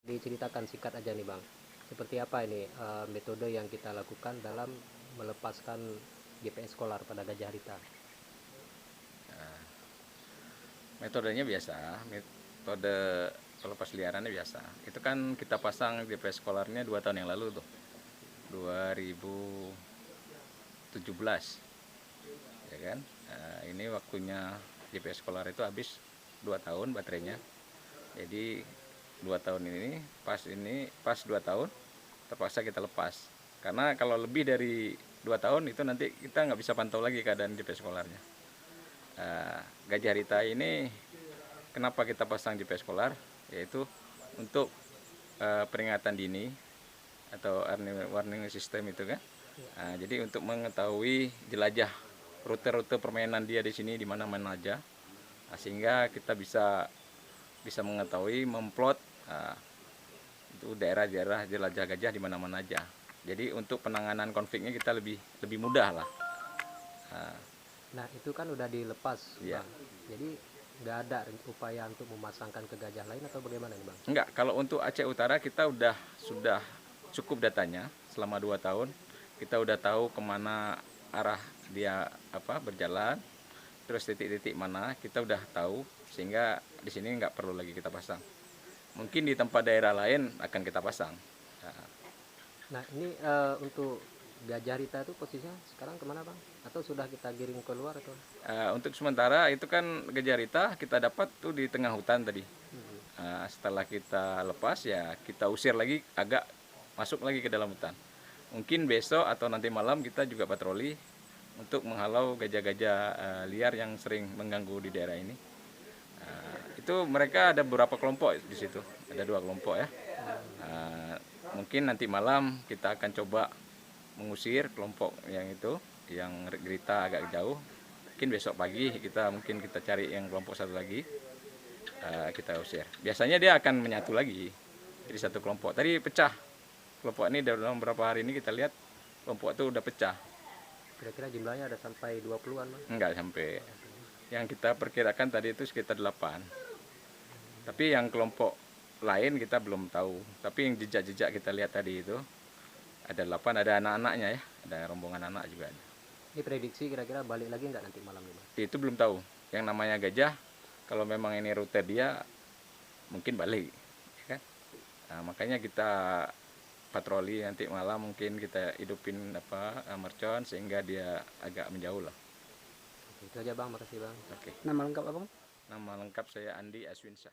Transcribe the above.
Diceritakan singkat aja nih Bang, seperti apa ini metode yang kita lakukan dalam melepaskan GPS Kolar pada Gajah Rita? Metodenya biasa, metode pelepas liarannya biasa. Itu kan kita pasang GPS Kolarnya 2 tahun yang lalu tuh, 2017, ya kan. Ini waktunya GPS Kolar itu habis 2 tahun baterainya. Jadi 2 tahun ini pas 2 tahun terpaksa kita lepas. Karena kalau lebih dari 2 tahun itu nanti kita nggak bisa pantau lagi keadaan GPS Kolarnya. Gajah Rita ini kenapa kita pasang GPS Kolar, yaitu untuk peringatan dini atau warning system itu kan. Jadi untuk mengetahui jelajah rute-rute permainan dia di sini di mana-mana aja, sehingga kita bisa mengetahui memplot itu daerah-daerah jelajah gajah di mana-mana aja. Jadi untuk penanganan konfliknya kita lebih mudah lah. Nah itu kan udah dilepas Ya. Bang, jadi nggak ada upaya untuk memasangkan ke gajah lain atau bagaimana nih Bang? Enggak, kalau untuk Aceh Utara kita sudah cukup datanya selama 2 tahun. Kita udah tahu kemana arah dia berjalan, terus titik-titik mana kita udah tahu, sehingga di sini nggak perlu lagi kita pasang. Mungkin di tempat daerah lain akan kita pasang. Nah ini untuk Gajah Rita itu posisinya sekarang kemana Bang? Atau sudah kita giring keluar atau? Untuk sementara itu kan Gajah Rita kita dapat tuh di tengah hutan tadi. Setelah kita lepas ya kita usir lagi, agak masuk lagi ke dalam hutan. Mungkin besok atau nanti malam kita juga patroli untuk menghalau gajah-gajah liar yang sering mengganggu di daerah ini. Itu mereka ada beberapa kelompok di situ, ada 2 kelompok ya. Mungkin nanti malam kita akan coba mengusir kelompok yang itu, yang Rita agak jauh. Mungkin besok pagi kita cari yang kelompok satu lagi, kita usir. Biasanya dia akan menyatu lagi jadi satu kelompok. Tadi pecah kelompok ini dalam beberapa hari ini kita lihat kelompok itu udah pecah. Kira-kira jumlahnya ada sampai 20-an Bang? Enggak sampai. Yang kita perkirakan tadi itu sekitar 8. Tapi yang kelompok lain kita belum tahu. Tapi yang jejak-jejak kita lihat tadi itu ada 8, ada anak-anaknya ya, ada rombongan anak juga ada. Ini prediksi kira-kira balik lagi nggak nanti malam nih Bang? Itu belum tahu. Yang namanya gajah, kalau memang ini rute dia, mungkin balik. Ya kan? Makanya kita patroli nanti malam, mungkin kita hidupin mercon sehingga dia agak menjauh lah. Itu aja Bang, makasih Bang. Oke. Nama lengkap Abang? Nama lengkap saya Andi Aswinsyah.